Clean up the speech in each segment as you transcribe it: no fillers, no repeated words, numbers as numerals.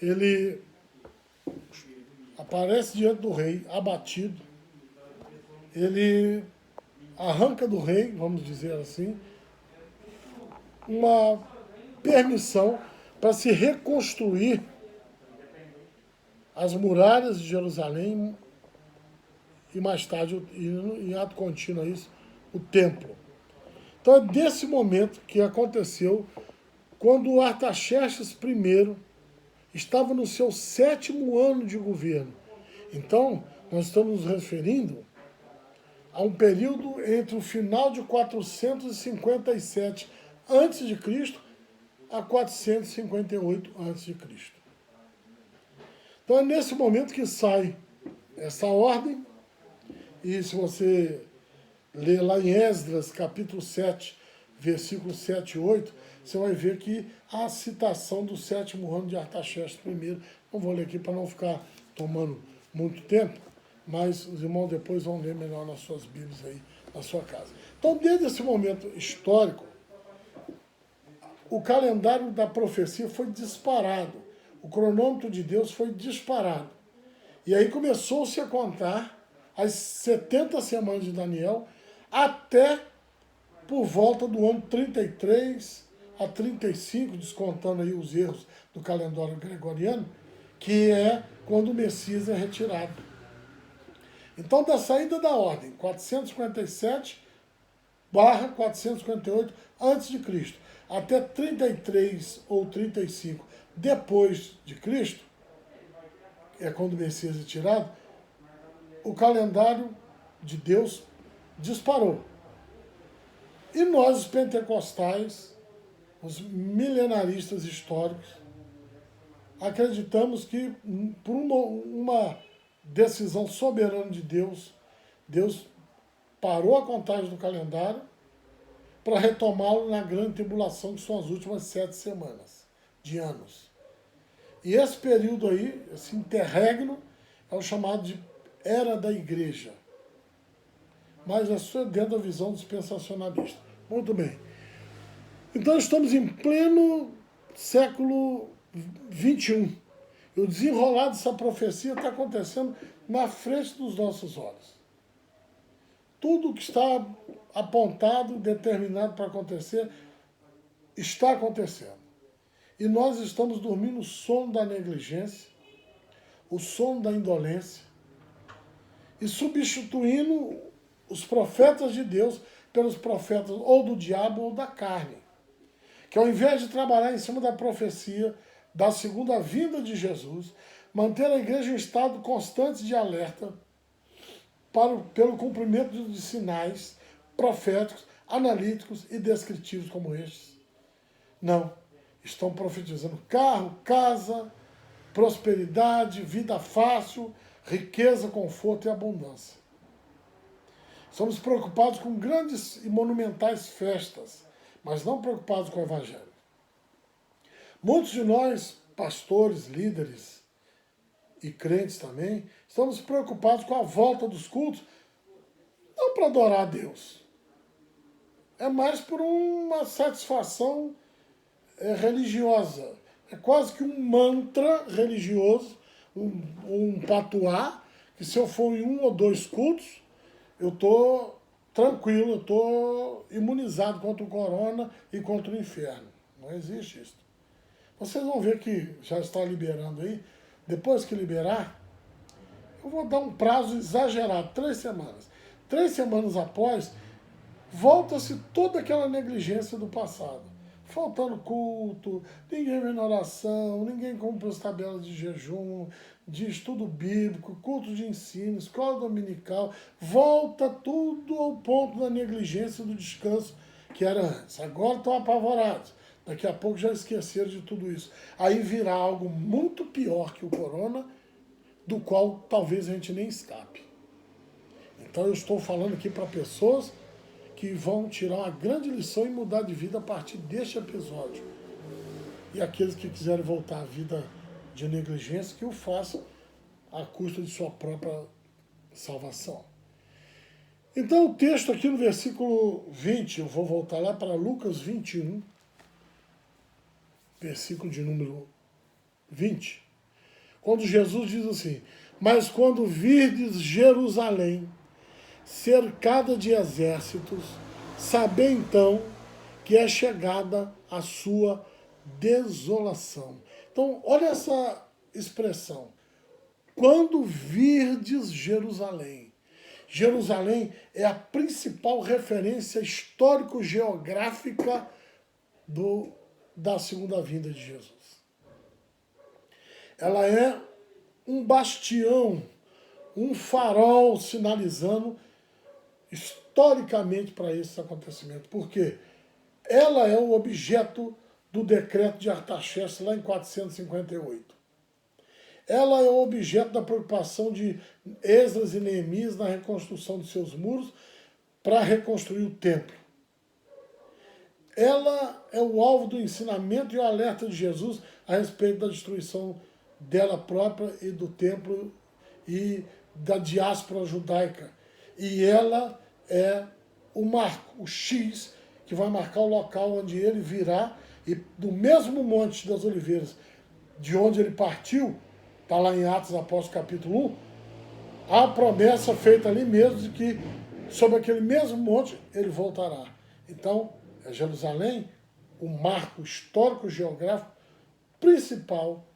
ele aparece diante do rei, abatido. Ele arranca do rei, vamos dizer assim, uma permissão para se reconstruir as muralhas de Jerusalém e mais tarde, em ato contínuo a isso, o templo. Então é desse momento que aconteceu quando Artaxerxes I estava no seu 7º ano de governo. Então, nós estamos nos referindo a um período entre o final de 457 a.C. a 458 a.C. Então é nesse momento que sai essa ordem, e se você ler lá em Esdras, capítulo 7, versículos 7 e 8, você vai ver que há a citação do 7º ano de Artaxerxes I. Não vou ler aqui para não ficar tomando muito tempo, mas os irmãos depois vão ler melhor nas suas Bíblias aí, na sua casa. Então, desde esse momento histórico, o calendário da profecia foi disparado. O cronômetro de Deus foi disparado. E aí começou-se a contar as 70 semanas de Daniel até por volta do ano 33 a 35, descontando aí os erros do calendário gregoriano, que é quando o Messias é retirado. Então, da saída da ordem, 457/458 a.C., até 33 ou 35 depois de Cristo, é quando o Messias é tirado, o calendário de Deus disparou. E nós, os pentecostais, os milenaristas históricos, acreditamos que, por uma decisão soberana de Deus, Deus parou a contagem do calendário para retomá-lo na grande tribulação, que são as últimas 7 semanas de anos. E esse período aí, esse interregno, é o chamado de Era da Igreja. Mas isso é dentro da visão dispensacionalista. Muito bem. Então estamos em pleno século XXI. E o desenrolar dessa profecia está acontecendo na frente dos nossos olhos. Tudo que está apontado, determinado para acontecer, está acontecendo. E nós estamos dormindo o sono da negligência, o sono da indolência, e substituindo os profetas de Deus pelos profetas ou do diabo ou da carne, que ao invés de trabalhar em cima da profecia da segunda vinda de Jesus, manter a igreja em estado constante de alerta pelo cumprimento de sinais proféticos, analíticos e descritivos como estes. Não, estão profetizando carro, casa, prosperidade, vida fácil, riqueza, conforto e abundância. Somos preocupados com grandes e monumentais festas, mas não preocupados com o Evangelho. Muitos de nós, pastores, líderes e crentes também, estamos preocupados com a volta dos cultos, não para adorar a Deus. É mais por uma satisfação religiosa. É quase que um mantra religioso, um patuá, que se eu for em 1 ou 2 cultos, eu estou tranquilo, eu estou imunizado contra o corona e contra o inferno. Não existe isso. Vocês vão ver que já está liberando aí. Depois que liberar, eu vou dar um prazo exagerado, 3 semanas. 3 semanas após, volta-se toda aquela negligência do passado. Faltando culto, ninguém vem na oração, ninguém cumpre as tabelas de jejum, de estudo bíblico, culto de ensino, escola dominical. Volta tudo ao ponto da negligência do descanso que era antes. Agora estão apavorados. Daqui a pouco já esqueceram de tudo isso. Aí virá algo muito pior que o corona, do qual talvez a gente nem escape. Então eu estou falando aqui para pessoas que vão tirar uma grande lição e mudar de vida a partir deste episódio. E aqueles que quiserem voltar à vida de negligência, que o façam à custa de sua própria salvação. Então o texto aqui no versículo 20, eu vou voltar lá para Lucas 21, versículo de número 20. quando Jesus diz assim: mas quando virdes Jerusalém cercada de exércitos, sabei então que é chegada a sua desolação. Então, olha essa expressão. Quando virdes Jerusalém. Jerusalém é a principal referência histórico-geográfica da segunda vinda de Jesus. Ela é um bastião, um farol sinalizando historicamente para esse acontecimento. Por quê? Ela é o objeto do decreto de Artaxerxes lá em 458. Ela é o objeto da preocupação de Esdras e Neemias na reconstrução de seus muros para reconstruir o templo. Ela é o alvo do ensinamento e o alerta de Jesus a respeito da destruição dela própria e do templo e da diáspora judaica. E ela é o marco, o X, que vai marcar o local onde ele virá, e do mesmo Monte das Oliveiras, de onde ele partiu, está lá em Atos Apóstolos capítulo 1, a promessa feita ali mesmo de que sobre aquele mesmo monte ele voltará. Então, é Jerusalém o marco histórico geográfico principal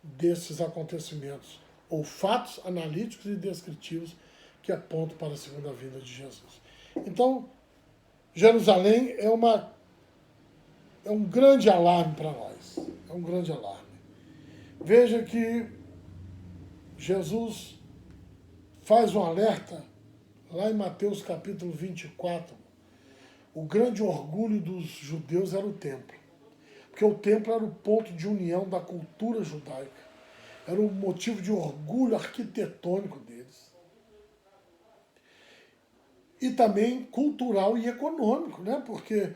desses acontecimentos, ou fatos analíticos e descritivos que apontam para a segunda vinda de Jesus. Então, Jerusalém é um grande alarme para nós. É um grande alarme. Veja que Jesus faz um alerta lá em Mateus capítulo 24. O grande orgulho dos judeus era o templo. Porque o templo era o ponto de união da cultura judaica. Era um motivo de orgulho arquitetônico deles. E também cultural e econômico, né? Porque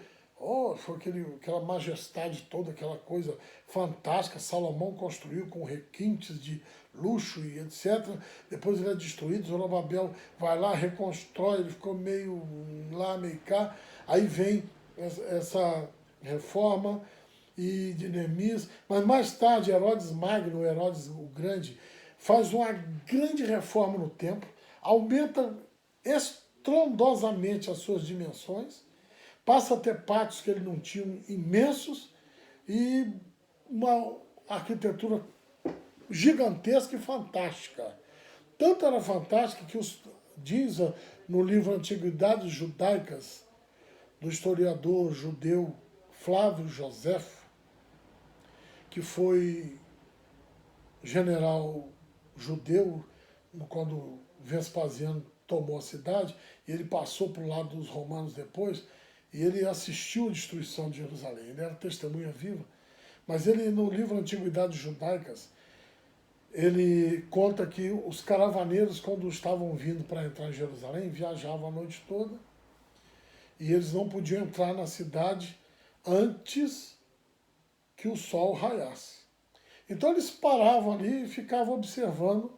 foi aquela majestade toda, aquela coisa fantástica. Salomão construiu com requintes de luxo e etc. Depois ele é destruído, Zorobabel vai lá, reconstrói, ele ficou meio lá, meio cá. Aí vem essa reforma e de Neemias, mas mais tarde Herodes Magno, Herodes o Grande, faz uma grande reforma no templo, aumenta estrondosamente as suas dimensões, passa a ter pátios que ele não tinha, imensos, e uma arquitetura gigantesca e fantástica. Tanto era fantástica que diz no livro Antiguidades Judaicas, do historiador judeu Flávio Josefo, que foi general judeu quando Vespasiano tomou a cidade, e ele passou para o lado dos romanos depois, e ele assistiu à destruição de Jerusalém. Ele era testemunha viva. Mas ele, no livro Antiguidades Judaicas, ele conta que os caravaneiros, quando estavam vindo para entrar em Jerusalém, viajavam a noite toda, e eles não podiam entrar na cidade antes que o sol raiasse. Então eles paravam ali e ficavam observando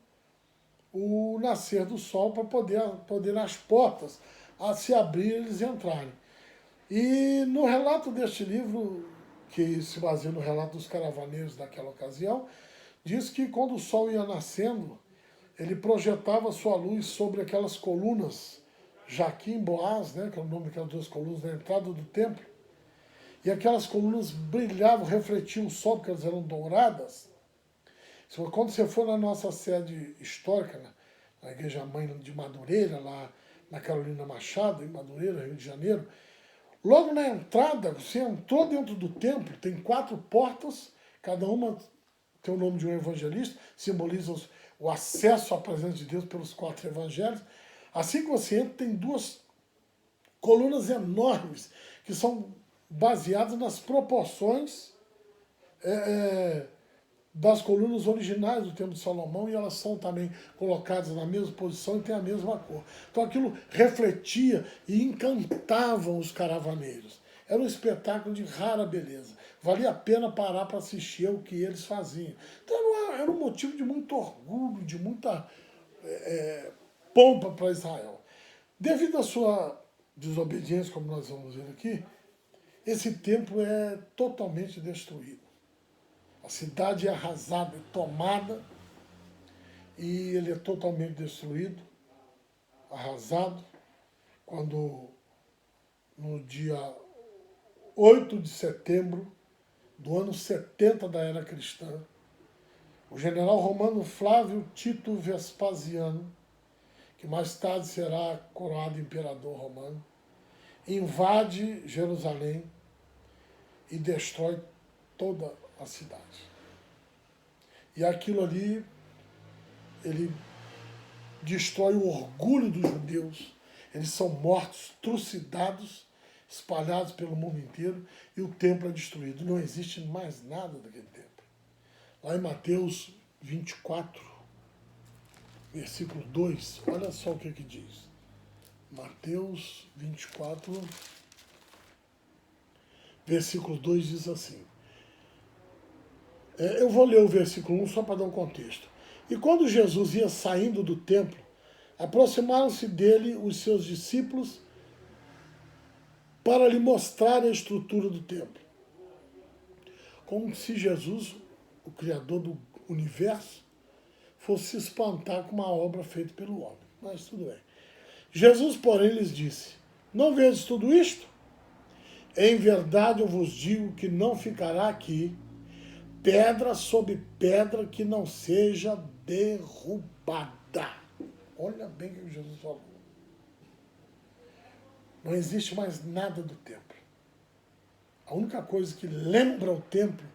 o nascer do sol para poder as portas a se abrir e eles entrarem. E no relato deste livro, que se baseia no relato dos caravaneiros daquela ocasião, diz que quando o sol ia nascendo, ele projetava sua luz sobre aquelas colunas, Jaquim, Boaz, né, que é o nome daquelas duas colunas na entrada do templo, e aquelas colunas brilhavam, refletiam o sol, porque elas eram douradas. Quando você for na nossa sede histórica, na Igreja Mãe de Madureira, lá na Carolina Machado, em Madureira, Rio de Janeiro, logo na entrada, você entrou dentro do templo, tem 4 portas, cada uma tem o nome de um evangelista, simboliza o acesso à presença de Deus pelos 4 evangelhos. Assim que você entra, tem 2 colunas enormes, que são baseadas nas proporções das colunas originais do Templo de Salomão, e elas são também colocadas na mesma posição e têm a mesma cor. Então aquilo refletia e encantava os caravaneiros. Era um espetáculo de rara beleza. Valia a pena parar para assistir o que eles faziam. Então era um motivo de muito orgulho, de muita pompa para Israel. Devido à sua desobediência, como nós vamos ver aqui, esse templo é totalmente destruído. A cidade é arrasada, é tomada, e ele é totalmente destruído, arrasado, quando no dia 8 de setembro do ano 70 da era cristã, o general romano Flávio Tito Vespasiano, que mais tarde será coroado imperador romano, invade Jerusalém e destrói toda a cidade. E aquilo ali, ele destrói o orgulho dos judeus. Eles são mortos, trucidados, espalhados pelo mundo inteiro, e o templo é destruído. Não existe mais nada daquele templo. Lá em Mateus 24, versículo 2, olha só o que diz. Mateus 24, versículo 2 diz assim. Eu vou ler o versículo 1 só para dar um contexto. E quando Jesus ia saindo do templo, aproximaram-se dele os seus discípulos para lhe mostrar a estrutura do templo. Como se Jesus, o Criador do universo, fosse se espantar com uma obra feita pelo homem. Mas tudo bem. Jesus, porém, lhes disse, não vedes tudo isto? Em verdade eu vos digo que não ficará aqui pedra sobre pedra que não seja derrubada. Olha bem o que Jesus falou. Não existe mais nada do templo. A única coisa que lembra o templo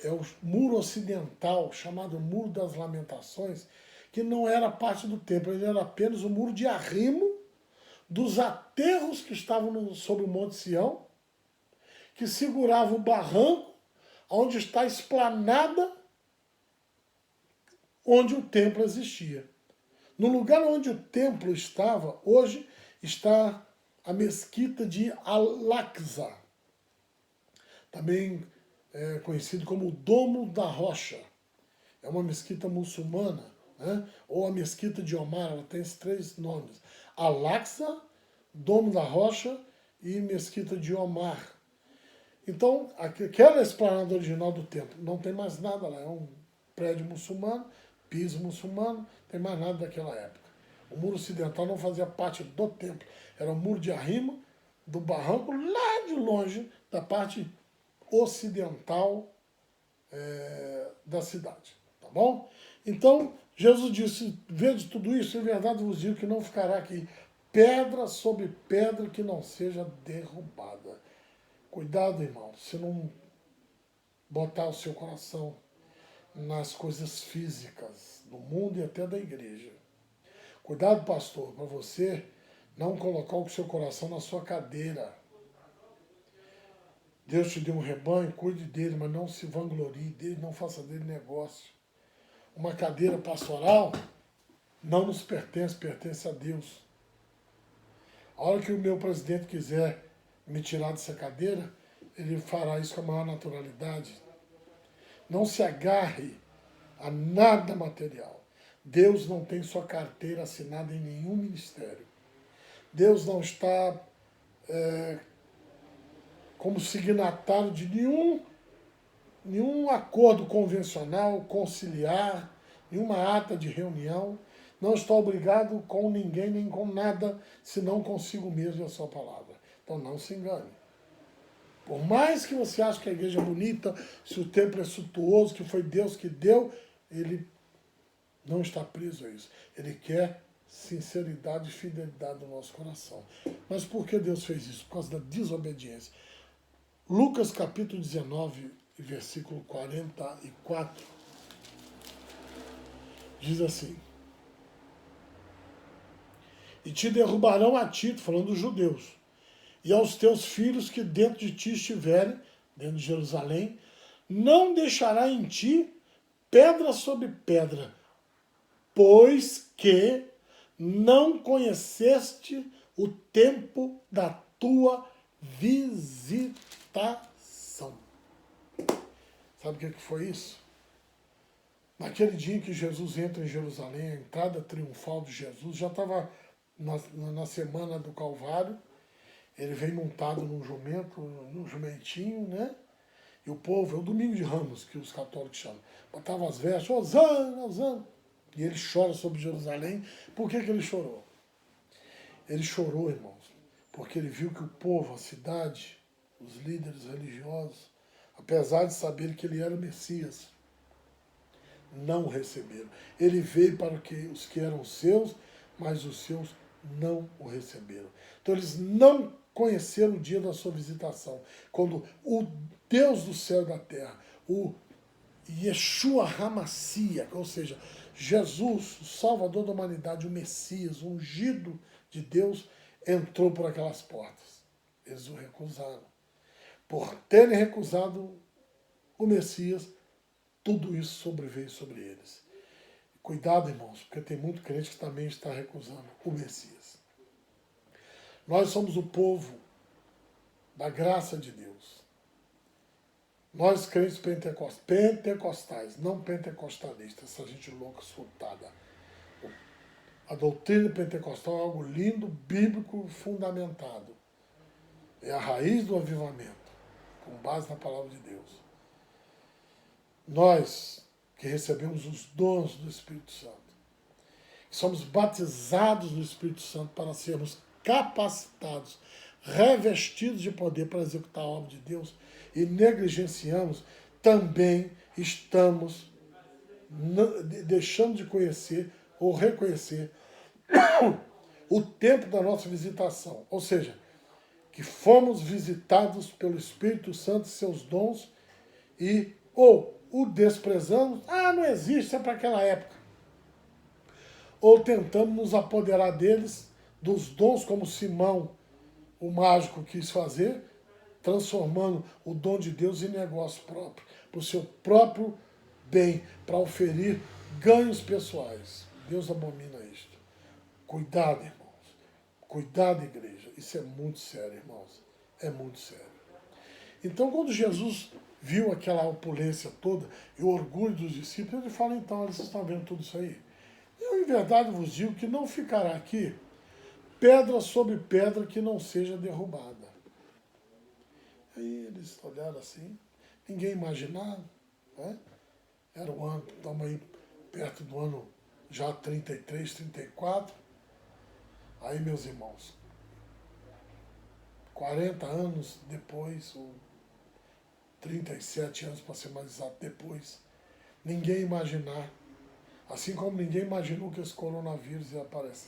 é o muro ocidental, chamado Muro das Lamentações, que não era parte do templo, ele era apenas o muro de arrimo dos aterros que estavam sobre o Monte Sião, que segurava o barranco onde está a esplanada onde o templo existia. No lugar onde o templo estava, hoje está a mesquita de Al-Aqsa, também conhecido como o Domo da Rocha. É uma mesquita muçulmana, né? Ou a mesquita de Omar, ela tem esses três nomes. Al-Aqsa, Domo da Rocha e mesquita de Omar. Então, aquela esplanada original do templo, não tem mais nada lá, é um prédio muçulmano, piso muçulmano, não tem mais nada daquela época. O muro ocidental não fazia parte do templo, era um muro de arrimo do barranco lá de longe, da parte ocidental da cidade, tá bom? Então, Jesus disse, vede tudo isso, em verdade vos digo que não ficará aqui pedra sobre pedra que não seja derrubada. Cuidado, irmão, se não botar o seu coração nas coisas físicas do mundo e até da igreja. Cuidado, pastor, para você não colocar o seu coração na sua cadeira. Deus te deu um rebanho, cuide dele, mas não se vanglorie dele, não faça dele negócio. Uma cadeira pastoral não nos pertence, pertence a Deus. A hora que o meu presidente quiser me tirar dessa cadeira, ele fará isso com a maior naturalidade. Não se agarre a nada material. Deus não tem sua carteira assinada em nenhum ministério. Deus não está como signatário de nenhum acordo convencional, conciliar, nenhuma ata de reunião. Não está obrigado com ninguém, nem com nada, senão consigo mesmo e a sua palavra. Então não se engane. Por mais que você ache que a igreja é bonita, se o templo é suntuoso, que foi Deus que deu, ele não está preso a isso. Ele quer sinceridade e fidelidade no nosso coração. Mas por que Deus fez isso? Por causa da desobediência. Lucas capítulo 19, versículo 44, diz assim, e te derrubarão a ti, falando dos judeus, e aos teus filhos que dentro de ti estiverem, dentro de Jerusalém, não deixará em ti pedra sobre pedra, pois que não conheceste o tempo da tua visitação. Sabe o que foi isso? Naquele dia em que Jesus entra em Jerusalém, a entrada triunfal de Jesus, já estava na semana do Calvário, ele vem montado num jumento, num jumentinho, né? E o povo, é o domingo de Ramos, que os católicos chamam, botava as vestes, Hosana, Hosana. E ele chora sobre Jerusalém. Por que ele chorou? Ele chorou, irmãos, porque ele viu que o povo, a cidade, os líderes religiosos, apesar de saber que ele era o Messias, não o receberam. Ele veio para os que eram seus, mas os seus não o receberam. Então eles não conheceram o dia da sua visitação, quando o Deus do céu e da terra, o Yeshua HaMashiach, ou seja, Jesus, o Salvador da humanidade, o Messias, o ungido de Deus, entrou por aquelas portas. Eles o recusaram. Por terem recusado o Messias, tudo isso sobreveio sobre eles. Cuidado, irmãos, porque tem muito crente que também está recusando o Messias. Nós somos o povo da graça de Deus. Nós, crentes pentecostais, não pentecostalistas, essa gente louca, surtada. A doutrina pentecostal é algo lindo, bíblico, fundamentado. É a raiz do avivamento, com base na palavra de Deus. Nós, que recebemos os dons do Espírito Santo, que somos batizados no Espírito Santo para sermos capacitados, revestidos de poder para executar a obra de Deus, e negligenciamos, também estamos deixando de conhecer ou reconhecer o tempo da nossa visitação. Ou seja, que fomos visitados pelo Espírito Santo e seus dons e ou o desprezamos, não existe, isso é para aquela época. Ou tentamos nos apoderar deles, dos dons como Simão, o mágico, quis fazer, transformando o dom de Deus em negócio próprio, para o seu próprio bem, para oferir ganhos pessoais. Deus abomina isto. Cuidado, irmãos. Cuidado, igreja. Isso é muito sério, irmãos. É muito sério. Então, quando Jesus viu aquela opulência toda e o orgulho dos discípulos, ele fala, então, vocês estão vendo tudo isso aí? Eu, em verdade, vos digo que não ficará aqui pedra sobre pedra que não seja derrubada. Aí eles olharam assim, ninguém imaginava, né? Era o ano, estamos aí perto do ano já 33, 34. Aí, meus irmãos, 40 anos depois, ou 37 anos para ser mais exato depois, ninguém imaginar, assim como ninguém imaginou que esse coronavírus ia aparecer.